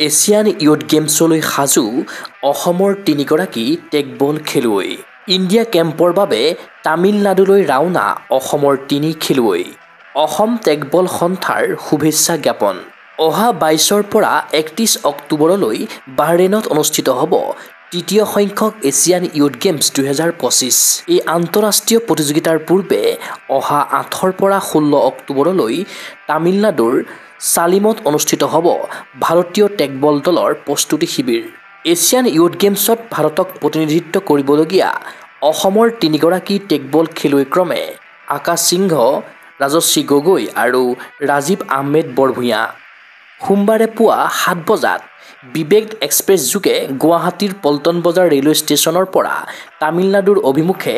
Asian youth গেমছলৈ সাজু অসমৰ তিনিগৰাকী টেগবল খেলুৱৈ ইণ্ডিয়া কেম্পৰ বাবে তামিলনাডুলৈ ৰাওনা অসমৰ তিনি খেলুৱৈ অসম টেগবল সন্থাৰ শুভেচ্ছা জ্ঞাপন অহা ২২ৰ পৰা ৩১ অক্টোবৰলৈ বাহৰেইনত অনুষ্ঠিত হ'ব তৃতীয় সংখ্যক এছিয়ান ইয়ুথ গেমছ ২০২৫ এই আন্তঃৰাষ্ট্ৰীয় প্ৰতিযোগিতাৰ পূৰ্বে অহা ৮ৰ পৰা ১৬ অক্টোবৰলৈ তামিলনাডুৰ সালিমত অনুষ্ঠিত হ'ব ভাৰতীয় টেগবল দলৰ প্ৰস্তুতি শিবিৰ এছিয়ান ইয়ুথ গেমছত ভাৰতক প্ৰতিনিধিত্ব কৰিবলগীয়া অসমৰ তিনিগৰাকী টেগবল খেলুৱৈ ক্ৰমে আকাশ সিংহ ৰাজশ্ৰী গগৈ আৰু ৰাজীৱ আহমেদ বৰভূঞা সোমবাৰে পুৱা ৭ বজাত বিবেক এক্সপ্ৰেছ যোগে গুৱাহাটীৰ পল্টন বজাৰ ৰেলৱে ষ্টেচনৰ পৰা তামিলনাডুৰ অভিমুখে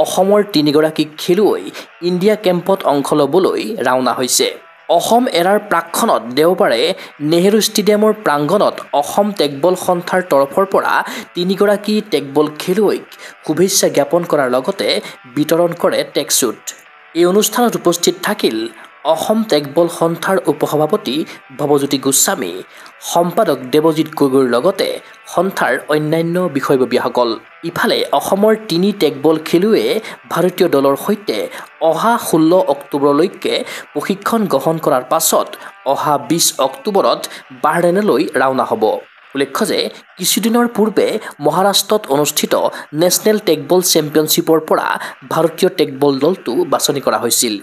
অসমৰ তিনিগৰাকী খেলুৱৈ ইণ্ডিয়া কেম্পত অংশ ল'বলৈ ৰাওনা হৈছে অসম এৰাৰ প্ৰাক্ষণত দেওবাৰে নেহেৰু ষ্টেডিয়ামৰ প্ৰাংগণত অসম টেগবল সন্থাৰ তৰফৰ পৰা তিনিগৰাকী টেগবল খেলুৱৈক শুভেচ্ছা জ্ঞাপন কৰাৰ লগতে বিতৰণ কৰে টেগশ্বুট এই অনুষ্ঠানত উপস্থিত থাকিল অসম টেগবল সন্থাৰ উপসভাপতি ভৱজ্যোতি গোস্বামী সম্পাদক দেৱজিৎ গগৈৰ লগতে সন্থাৰ অন্যান্য বিষয়ববীয়াসকল ইফালে অসমৰ তিনি টেগবল খেলুৱৈয়ে ভাৰতীয় দলৰ সৈতে অহা ১৬ অক্টোবৰলৈকে প্ৰশিক্ষণ গ্ৰহণ কৰাৰ পাছত অহা ২০ অক্টোবৰত বাহৰেইনলৈ ৰাওনা হ'ব উল্লেখ্য যে কিছুদিনৰ পূৰ্বে মহাৰাষ্ট্ৰত অনুষ্ঠিত নেশ্যনেল টেগবল চেম্পিয়নশ্বিপৰ পৰা ভাৰতীয় টেগবল দলটো বাছনি কৰা হৈছিল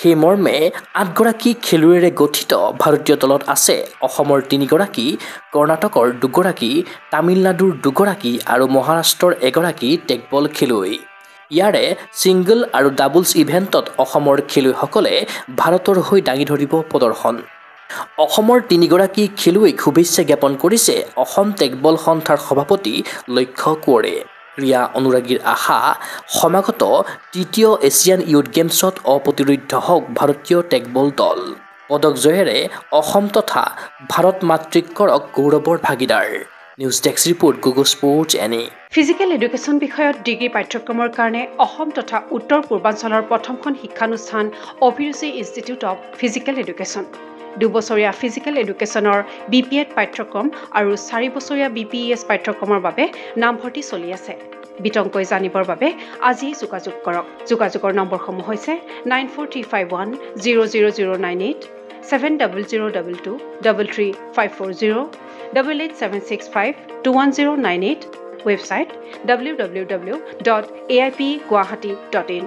সেই মৰ্মে ৮গৰাকী খেলুৱৈৰে গঠিত ভাৰতীয় দলত আছে অসমৰ তিনিগৰাকী কৰ্ণাটকৰ দুগৰাকী তামিলনাডুৰ দুগৰাকী আৰু মহাৰাষ্ট্ৰৰ এগৰাকী টেগবল খেলুৱৈ ইয়াৰে ছিংগল আৰু ডাবলছ ইভেণ্টত অসমৰ খেলুৱৈসকলে ভাৰতৰ হৈ দাঙি ধৰিব প্ৰদৰ্শন অসমৰ তিনিগৰাকী খেলুৱৈক শুভেচ্ছা জ্ঞাপন কৰিছে অসম টেগবল সন্থাৰ সভাপতি লক্ষ্য কোঁৱৰে ক্ৰীড়া অনুৰাগীৰ আশা সমাগত তৃতীয় এছিয়ান ইয়ুথ গেমছত অপ্ৰতিৰোধ্য হওক ভাৰতীয় টেগবল দল পদক জয়েৰে অসম তথা ভাৰত মাতৃক কৰক গৌৰৱৰ ভাগিদাৰ news desk report Google sports এনি ফিজিকেল এডুকেশ্যন বিষয়ত ডিগ্ৰী পাঠ্যক্ৰমৰ কাৰণে অসম তথা উত্তৰ পূৰ্বাঞ্চলৰ প্ৰথমখন শিক্ষানুষ্ঠান Abhiruchi institute of physical education ২ বছৰীয়া ফিজিকেল এডুকেশ্যনৰ BPEd পাঠ্যক্ৰম আৰু 4 বছৰীয়া BPES পাঠ্যক্ৰমৰ বাবে নামভৰ্তি চলি আছে বিতংকৈ জানিবৰ বাবে আজি যোগাযোগ কৰক যোগাযোগৰ নম্বৰসমূহ হৈছে 9435100098 7002233540 88765210098 ৱেবছাইট www.aipguwahati.in